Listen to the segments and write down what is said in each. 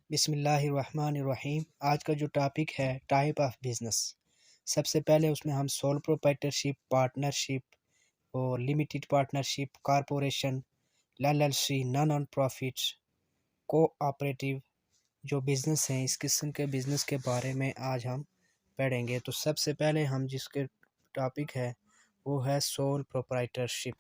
बिस्मिल्लाहिर्रहमानिर्रहीम। आज का जो टॉपिक है टाइप ऑफ बिज़नेस। सबसे पहले उसमें हम सोल प्रोप्राइटरशिप, पार्टनरशिप और limited partnership, corporation, LLC, non profits, cooperative जो बिज़नेस हैं, इस किस्म के बिज़नेस के बारे में आज हम पढ़ेंगे। तो सबसे पहले हम जिसके टॉपिक है वो है सोल प्रोप्राइटरशिप।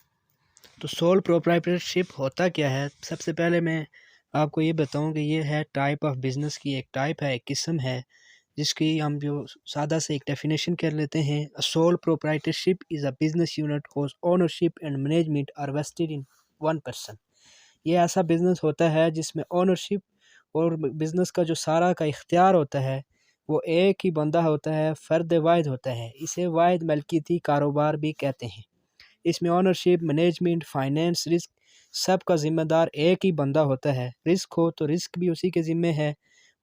तो सोल प्रोप्राइटरशिप होता क्या है? सबसे पहले मैं आपको ये बताऊं कि ये है टाइप ऑफ बिज़नेस की एक टाइप है, एक किस्म है, जिसकी हम जो सादा से एक डेफिनेशन कर लेते हैं। Sole proprietorship is a business unit whose ownership and management are vested in one person. ये ऐसा बिज़नेस होता है जिसमें ओनरशिप और बिज़नेस का जो सारा का इख्तियार होता है वो एक ही बंदा होता है, फ़र्द वाहिद होता है। इसे वाहिद मलकियती कारोबार भी कहते हैं। इसमें ओनरशिप, मैनेजमेंट, फाइनेंस, रिस्क सब का ज़िम्मेदार एक ही बंदा होता है। रिस्क हो तो रिस्क भी उसी के ज़िम्मे है,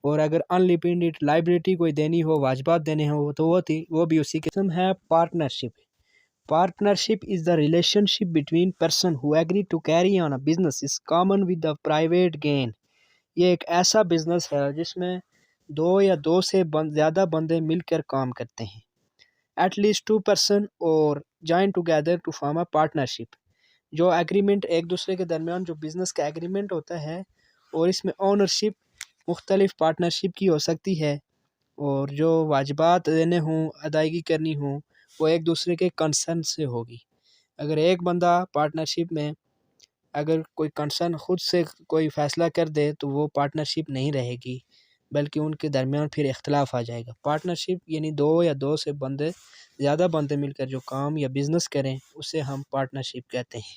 और अगर अनलिमिटेड लायबिलिटी कोई देनी हो, वाजिबात देने हो, तो वो भी उसी के किस्म है partnership. Partnership is the relationship between person who agree to carry on a business is common with the private gain. ये एक ऐसा बिजनेस है जिसमें दो या दो से ज़्यादा बंदे मिलकर काम करते हैं। एट लीस्ट टू पर्सन और join together to form a partnership. जो एग्रीमेंट एक दूसरे के दरमियान जो बिज़नेस का एग्रीमेंट होता है, और इसमें ओनरशिप मुख्तलिफ पार्टनरशिप की हो सकती है, और जो वाजिबात देने हों, अदायगी करनी हो, वो एक दूसरे के कंसर्न से होगी। अगर एक बंदा पार्टनरशिप में अगर कोई कंसर्न खुद से कोई फ़ैसला कर दे तो वो पार्टनरशिप नहीं रहेगी, बल्कि उनके दरमियान फिर इख्तलाफ आ जाएगा। पार्टनरशिप यानी दो या दो से ज़्यादा बंदे मिलकर जो काम या बिज़नेस करें, उसे हम पार्टनरशिप कहते हैं।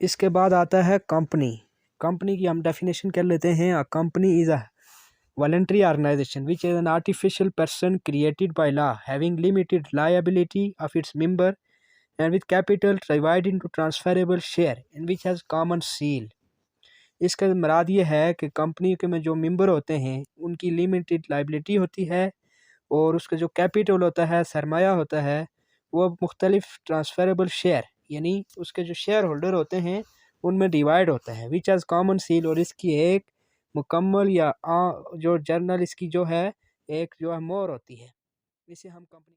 इसके बाद आता है कंपनी। कंपनी की हम डेफिनेशन कर लेते हैं। A company is a voluntary organization which is an artificial person created by law having limited liability of its member and with capital divided into transferable share in which has common seal। इसका मुराद ये है कि company के में जो member होते हैं उनकी लिमिटेड लाइबिलिटी होती है, और उसका जो कैपिटल होता है, सरमाया होता है, वो मुख्तलिफ ट्रांसफरेबल शेयर यानी उसके जो शेयर होल्डर होते हैं उनमें डिवाइड होता है। विच हैज़ कॉमन सील, और इसकी एक मुकम्मल या जो जर्नल इसकी जो है एक जो है मोहर होती है। इसे हम कंपनी